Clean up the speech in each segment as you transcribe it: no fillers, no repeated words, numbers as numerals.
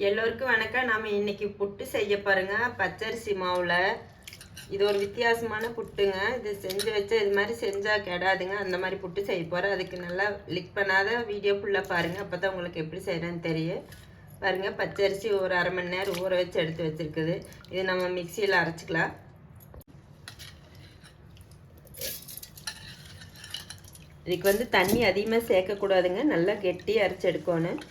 எல்லோருக்கும் வணக்கம். நாம் இன்னைக்கு புட்டு செய்ய பாருங்க. பச்சரிசி மாவில் இது ஒரு வித்தியாசமான புட்டுங்க. இது செஞ்சு வச்சா இது மாதிரி செஞ்சால் கெடாதுங்க. அந்த மாதிரி புட்டு செய்ய போகிறேன். அதுக்கு நல்லா லிக் பண்ணாத வீடியோ ஃபுல்லாக பாருங்கள். அப்போ தான் உங்களுக்கு எப்படி செய்கிறேன்னு தெரியும். பாருங்கள், பச்சரிசி ஒரு அரை மணி நேரம் ஊற வச்சு எடுத்து வச்சுருக்குது. இது நம்ம மிக்சியில் அரைச்சிக்கலாம். இதுக்கு தண்ணி அதிகமாக சேர்க்கக்கூடாதுங்க. நல்லா கெட்டியாக அரைச்சி எடுக்கணும்.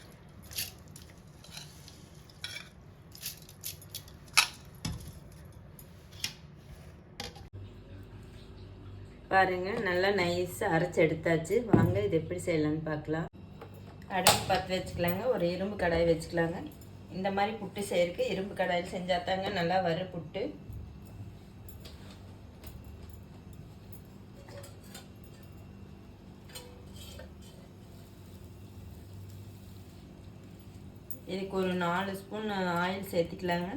பாருங்க, நல்லா நைஸாக அரைச்சி எடுத்தாச்சு. வாங்க இது எப்படி செய்யலான்னு பார்க்கலாம். அடுப்பு பற்ற வச்சுக்கலாங்க. ஒரு இரும்பு கடாய் வச்சுக்கலாங்க. இந்த மாதிரி புட்டு செய்யறதுக்கு இரும்பு கடாயில் செஞ்சால் தாங்க நல்லா வரும் புட்டு. இதுக்கு ஒரு 4 ஸ்பூன் ஆயில் சேர்த்துக்கலாங்க.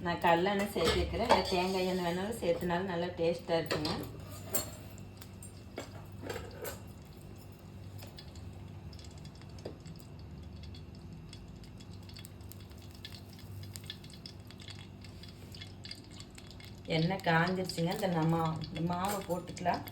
நான் கடலெண்ணெய் சேர்த்துக்கிறேன். இல்லை தேங்காய் எண்ணெய் வேணாலும் சேர்த்துனாலும் நல்லா டேஸ்ட்டாக இருக்குங்க. எண்ணெய் காஞ்சிருச்சுங்க. இந்த மாவை போட்டுக்கலாம்.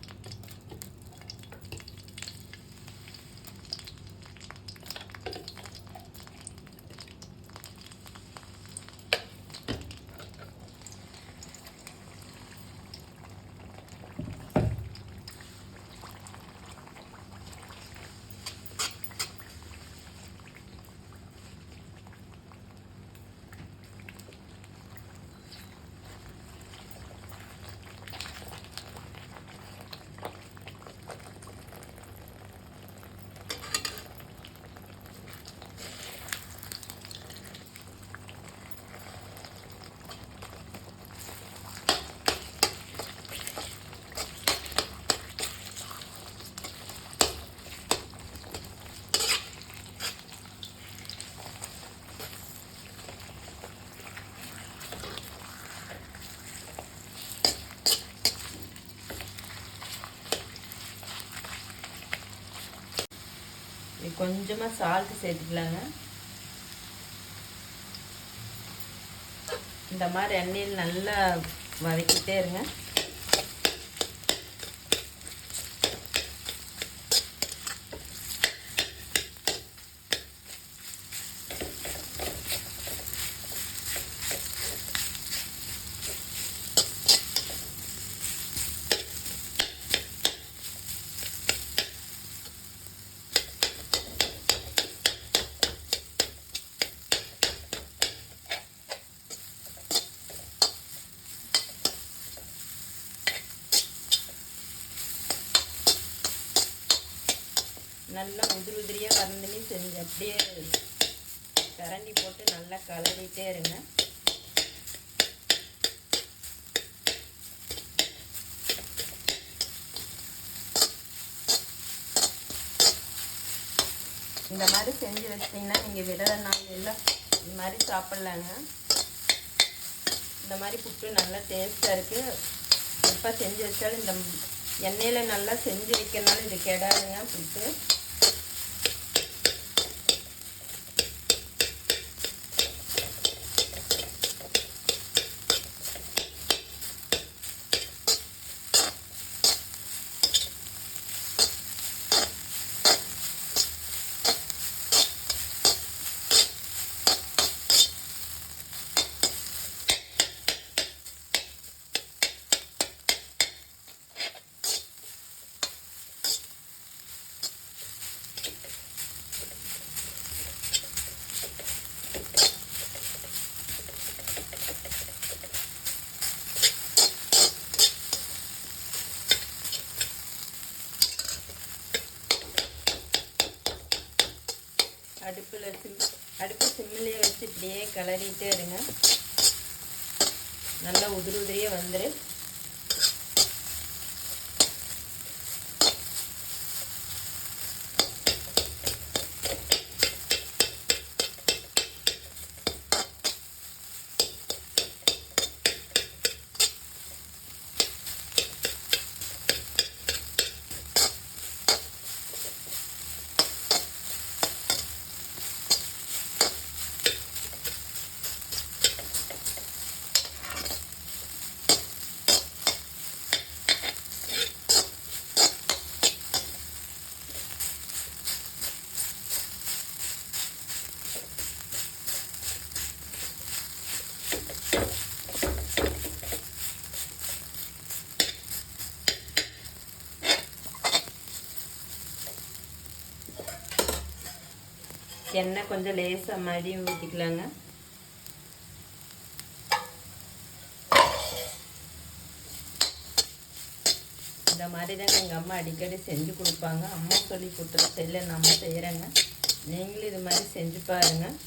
கொஞ்சமாக சால்ட்டு சேர்த்துக்கலாங்க. இந்த மாதிரி எண்ணெயில் நல்லா வதக்கிட்டே இருங்க. நல்லா உதிரியாக வரணுன்னு செஞ்சு அப்படியே கரண்டி போட்டு நல்லா கலரிட்டே இருங்க. இந்த மாதிரி செஞ்சு வச்சிட்டிங்கன்னா நீங்கள் விடுற நாள் எல்லாம் இந்த மாதிரி சாப்பிட்லாங்க. இந்த மாதிரி புட்டு நல்லா டேஸ்ட்டாக இருக்குது. எப்போ செஞ்சு வச்சாலும் இந்த எண்ணெயில் நல்லா செஞ்சு வைக்கிறனால இது கெடாதுங்க புட்டு. அடுப்பு சிம்மிலேயே வச்சு இப்படியே கிளறிட்டே இருங்க. நல்லா உதிரியாக வந்துரு. எண்ணெய் கொஞ்சம் லேசாக மாதிரி ஊற்றிக்கலாங்க. இந்த மாதிரி தாங்க எங்கள் அம்மா அடிக்கடி செஞ்சு கொடுப்பாங்க. அம்மா சொல்லி கொடுத்துற செய்யல நம்ம செய்கிறேங்க. நீங்களும் இது மாதிரி செஞ்சு பாருங்கள்.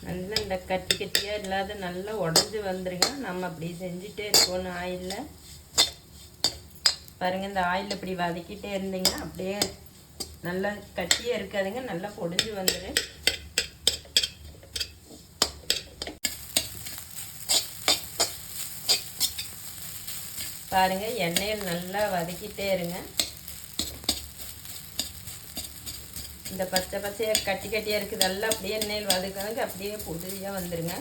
நல்லா இந்த கட்டி கட்டியாக இல்லாத நல்லா உடஞ்சி வந்துருங்க. நம்ம அப்படி செஞ்சுட்டே இருக்கணும் ஆயிலில். பாருங்கள், இந்த ஆயிலில் இப்படி வதக்கிட்டே இருந்தீங்கன்னா அப்படியே நல்லா கட்டியாக இருக்காதுங்க, நல்லா பொடிஞ்சு வந்துடும். பாருங்கள், எண்ணெயில் நல்லா வதக்கிட்டே இருங்க. இந்த பச்சை பச்சையாக கட்டி கட்டியாக இருக்குது எல்லாம் அப்படியே எண்ணெயில் வதக்கணுங்க, அப்படியே பொடியாக வந்துடுங்க.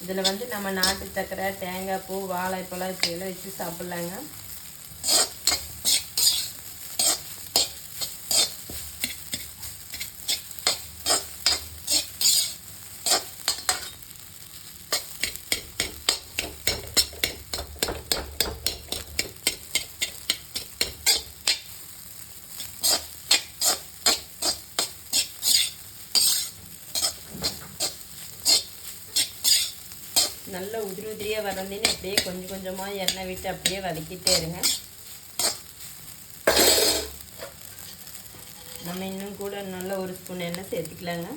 இதில் வந்து நம்ம நாட்டு சக்கரை, தேங்காய் பூ, வாழைப்பழம் இப்படியெல்லாம் வச்சு சாப்பிட்லாங்க. நல்லா உதிரி உதிரியாக வரந்தின்னு அப்படியே கொஞ்சம் கொஞ்சமாக எண்ணெய் விட்டு அப்படியே வதக்கிட்டே இருங்க. நம்ம இன்னும் கூட நல்லா ஒரு ஸ்பூன் எண்ணெய் சேர்த்துக்கலாங்க.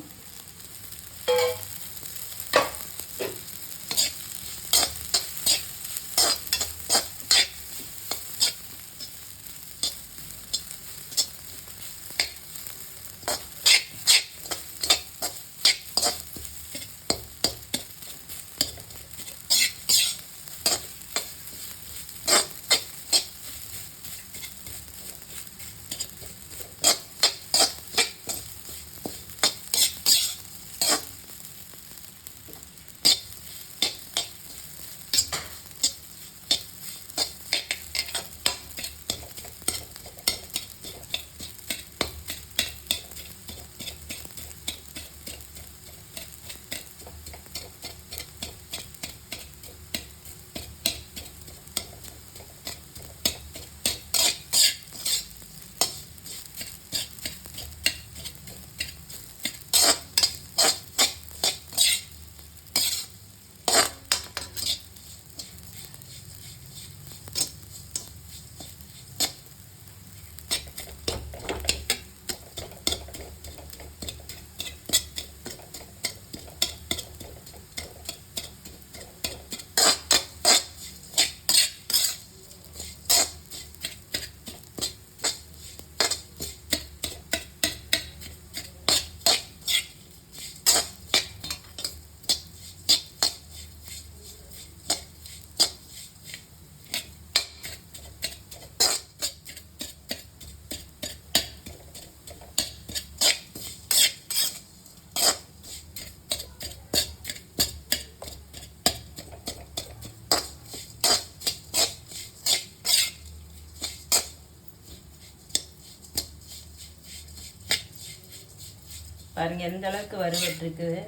பாருங்கள் எந்த அளவுக்கு வறுபட்டுருக்குது,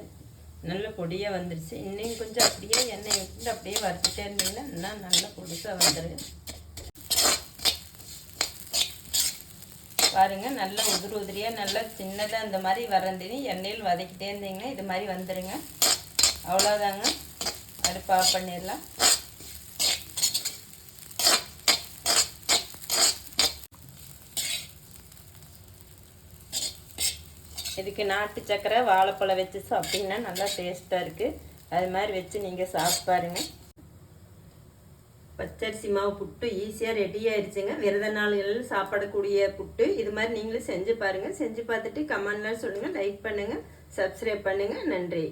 நல்ல பொடியாக வந்துருச்சு. இன்னும் கொஞ்சம் அப்படியே எண்ணெய் விட்டு அப்படியே வறுத்துட்டே இருந்தீங்கன்னா இன்னும் நல்லா பொடிசாக வந்துடும். பாருங்கள், நல்லா உதிரி உதிரியாக நல்லா சின்னதாக இந்த மாதிரி வரந்தினி எண்ணெயில் வதக்கிட்டே இருந்தீங்கன்னா இது மாதிரி வந்துடுங்க. அவ்வளோதாங்க, அடுப்பு ஆஃப் பண்ணிடலாம். இதுக்கு நாட்டு சக்கரை, வாழைப்பழம் வச்சு சாப்பிட்டிங்கன்னா நல்லா டேஸ்ட்டாக இருக்குது. அது மாதிரி வச்சு நீங்கள் சாப்பிட்டு பாருங்கள். பச்சரிசி மாவு புட்டு ஈஸியாக ரெடி ஆயிடுச்சுங்க. விரத நாள்களில் சாப்பிடக்கூடிய புட்டு இது மாதிரி நீங்களும் செஞ்சு பாருங்கள். செஞ்சு பார்த்துட்டு கமெண்ட்லாம் சொல்லுங்கள், லைக் பண்ணுங்கள், சப்ஸ்கிரைப் பண்ணுங்கள். நன்றி.